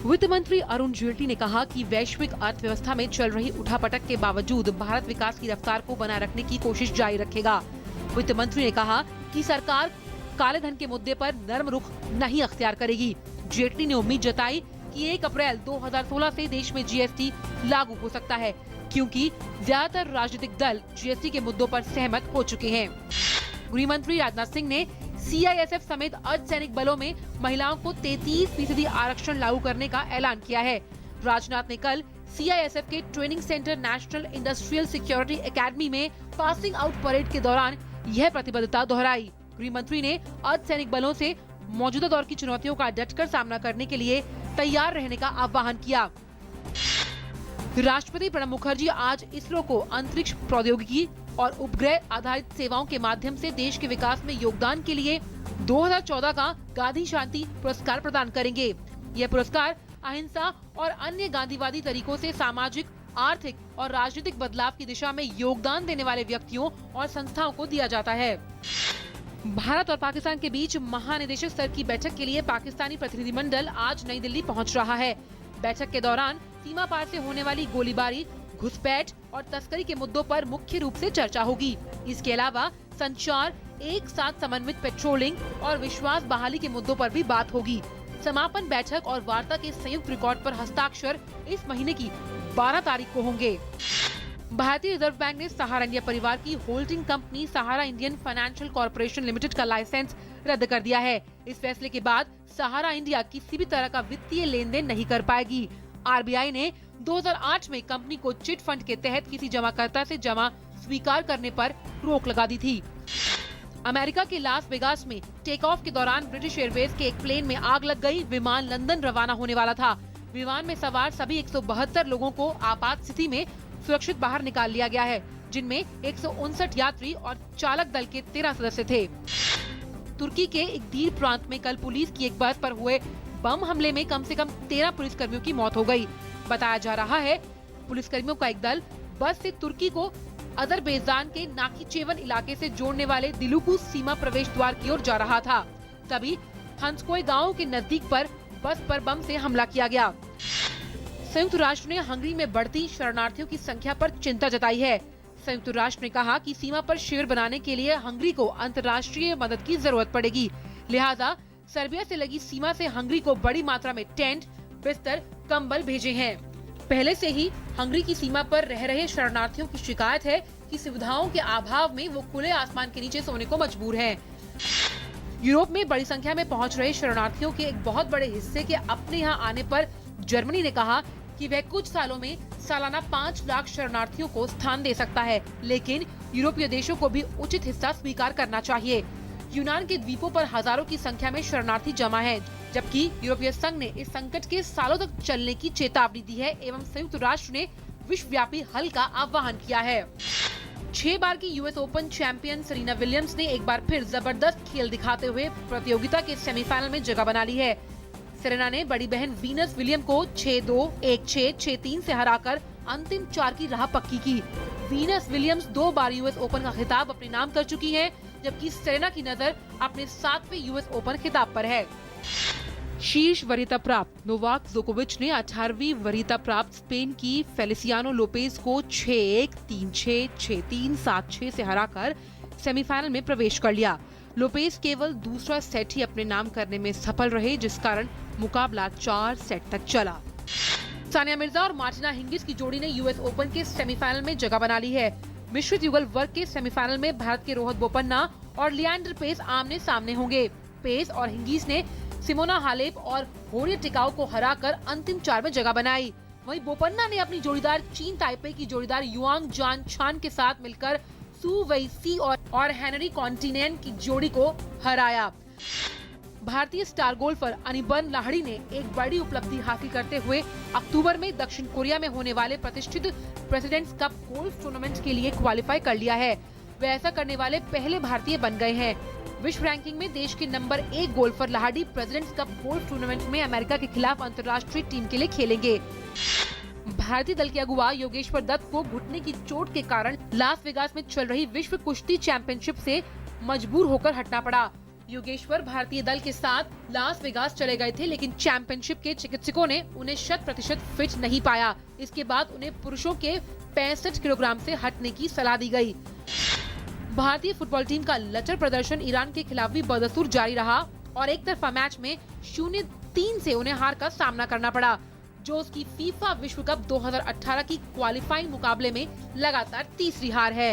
वित्त मंत्री अरुण जेटली ने कहा कि वैश्विक अर्थव्यवस्था में चल रही उठापटक के बावजूद भारत विकास की रफ्तार को बनाए रखने की कोशिश जारी रखेगा। वित्त मंत्री ने कहा कि सरकार काले धन के मुद्दे पर नरम रुख नहीं अख्तियार करेगी। जेटली ने उम्मीद जताई कि 1 अप्रैल 2016 से देश में जीएसटी लागू हो सकता है, क्योंकि ज्यादातर राजनीतिक दल जीएसटी के मुद्दों पर सहमत हो चुके हैं। गृह मंत्री राजनाथ सिंह ने सीआईएसएफ समेत अर्धसैनिक बलों में महिलाओं को 33% आरक्षण लागू करने का ऐलान किया है। राजनाथ ने कल सीआईएसएफ के training centre national industrial security academy में पासिंग आउट परेड के दौरान यह प्रतिबद्धता दोहराई। गृह मंत्री ने अर्धसैनिक बलों से मौजूदा दौर की चुनौतियों का डटकर सामना करने के लिए तैयार रहने का आह्वान किया। राष्ट्रपति प्रणब मुखर्जी आज इसरो को अंतरिक्ष प्रौद्योगिकी और उपग्रह आधारित सेवाओं के माध्यम से देश के विकास में योगदान के लिए 2014 का गांधी शांति पुरस्कार प्रदान करेंगे। यह पुरस्कार अहिंसा और अन्य गांधीवादी तरीकों से सामाजिक, आर्थिक और राजनीतिक बदलाव की दिशा में योगदान देने वाले व्यक्तियों और संस्थाओं को दिया जाता है। भारत और पाकिस्तान के बीच महानिदेशक स्तर की बैठक के लिए पाकिस्तानी प्रतिनिधिमंडल आज नई दिल्ली पहुंच रहा है। बैठक के दौरान सीमा पार से होने वाली गोलीबारी, घुसपैठ और तस्करी के मुद्दों पर मुख्य रूप से चर्चा होगी। इसके अलावा संचार, एक साथ समन्वित पेट्रोलिंग और विश्वास बहाली के मुद्दों पर भी बात होगी। समापन बैठक और वार्ता के संयुक्त रिकॉर्ड पर हस्ताक्षर इस महीने की 12 तारीख को होंगे। भारतीय रिजर्व बैंक ने सहारा इंडिया परिवार की होल्डिंग कंपनी सहारा इंडियन फाइनेंशियल कॉर्पोरेशन लिमिटेड का लाइसेंस रद्द कर दिया है। इस फैसले के बाद सहारा इंडिया किसी भी तरह का वित्तीय लेन देन नहीं कर पाएगी। आरबीआई ने 2008 में कंपनी को चिट फंड के तहत किसी जमाकर्ता से जमा स्वीकार करने पर रोक लगा दी थी। अमेरिका के लास वेगास में टेक ऑफ के दौरान ब्रिटिश एयरवेज के एक प्लेन में आग लग गई। विमान लंदन रवाना होने वाला था। विमान में सवार सभी 172 लोगों को आपात स्थिति में सुरक्षित बाहर निकाल लिया गया है, जिनमें 159 यात्री और चालक दल के 13 सदस्य थे। तुर्की के इदीर प्रांत में कल पुलिस की एक बस पर हुए बम हमले में कम से कम 13 पुलिसकर्मियों की मौत हो गई। बताया जा रहा है पुलिसकर्मियों का एक दल बस से तुर्की को अजरबैजान के नाखीचेवन इलाके से जोड़ने वाले दिलुकु सीमा प्रवेश द्वार की ओर जा रहा था। तभी हंसकोय गांव के नजदीक पर बस पर बम से हमला किया गया। संयुक्त राष्ट्र ने हंगरी में बढ़ती शरणार्थियों की संख्या पर चिंता जताई है। संयुक्त राष्ट्र ने कहा कि सीमा पर शिविर बनाने के लिए हंगरी को अंतर्राष्ट्रीय मदद की जरूरत पड़ेगी। लिहाजा सर्बिया से लगी सीमा से हंगरी को बड़ी मात्रा में टेंट, बिस्तर, कंबल भेजे हैं। पहले से ही हंगरी की सीमा पर रह रहे शरणार्थियों की शिकायत है कि सुविधाओं के अभाव में वो खुले आसमान के नीचे सोने को मजबूर हैं। यूरोप में बड़ी संख्या में पहुंच रहे शरणार्थियों के एक बहुत बड़े हिस्से के अपने यहाँ आने पर जर्मनी ने कहा कि वह कुछ सालों में सालाना 5 लाख शरणार्थियों को स्थान दे सकता है, लेकिन यूरोपीय देशों को भी उचित हिस्सा स्वीकार करना चाहिए। यूनान के द्वीपों पर हजारों की संख्या में शरणार्थी जमा हैं, जबकि यूरोपीय संघ ने इस संकट के सालों तक चलने की चेतावनी दी है एवं संयुक्त राष्ट्र ने विश्वव्यापी हल का आह्वान किया है। 6 बार की US open champion Serena Williams ने एक बार फिर जबरदस्त खेल दिखाते हुए प्रतियोगिता के सेमीफाइनल में जगह बना ली है। सेरेना ने बड़ी बहन वीनस विलियम को 6-2, 1-6, 6-3 से हराकर अंतिम 4 की राह पक्की की। वीनस विलियम्स 2 बार यूएस ओपन का खिताब अपने नाम कर चुकी हैं, जबकि सेरेना की नजर अपने 7वें यूएस ओपन खिताब पर है। शीर्ष वरीयता प्राप्त नोवाक जोकोविच ने 18वीं वरीयता प्राप्त स्पेन की फेलिसियानो लोपेज को 6-1, 3-6, 6-3, 7-6 से हराकर सेमीफाइनल में प्रवेश कर लिया। लोपेज केवल दूसरा सेट ही अपने नाम करने में सफल रहे, जिस कारण मुकाबला 4 सेट तक चला। सानिया मिर्जा और मार्टिना हिंगिस की जोड़ी ने यूएस ओपन के सेमीफाइनल में जगह बना ली है। मिश्रित युगल वर्ग के सेमीफाइनल में भारत के रोहन बोपन्ना और लिएंडर पेस आमने सामने होंगे। पेस और हिंगिस ने सिमोना हालेप और होरिया टिकाओ को हराकर अंतिम 4 में जगह बनाई। वहीं बोपन्ना ने अपनी जोड़ीदार चीन ताइपे की जोड़ीदार युआंग जान छान के साथ मिलकर सू वेई सी और हेनरी कॉन्टिनेंट की जोड़ी को हराया। भारतीय स्टार गोल्फर अनिबन लाहिड़ी ने एक बड़ी उपलब्धि हासिल करते हुए अक्टूबर में दक्षिण कोरिया में होने वाले प्रतिष्ठित प्रेसिडेंट्स कप गोल्फ टूर्नामेंट के लिए क्वालिफाई कर लिया है। वे ऐसा करने वाले पहले भारतीय बन गए हैं। विश्व रैंकिंग में देश के number 1 golfer Lahiri Presidents Cup golf tournament में अमेरिका के खिलाफ अंतर्राष्ट्रीय टीम के लिए खेलेंगे। भारतीय दल के अगुवा योगेश्वर दत्त को घुटने की चोट के कारण लास वेगास में चल रही विश्व कुश्ती चैंपियनशिप से मजबूर होकर हटना पड़ा। योगेश्वर भारतीय दल के साथ लास वेगास चले गए थे, लेकिन चैंपियनशिप के चिकित्सकों ने उन्हें 100% फिट नहीं पाया। इसके बाद उन्हें पुरुषों के 65 किलोग्राम से हटने की सलाह दी गई। भारतीय फुटबॉल टीम का लचर प्रदर्शन ईरान के खिलाफ भी बदस्तूर जारी रहा और एक तरफा मैच में 0-3 से उन्हें हार का सामना करना पड़ा, जो उसकी फीफा विश्व कप 2018 की क्वालिफाइंग मुकाबले में लगातार तीसरी हार है।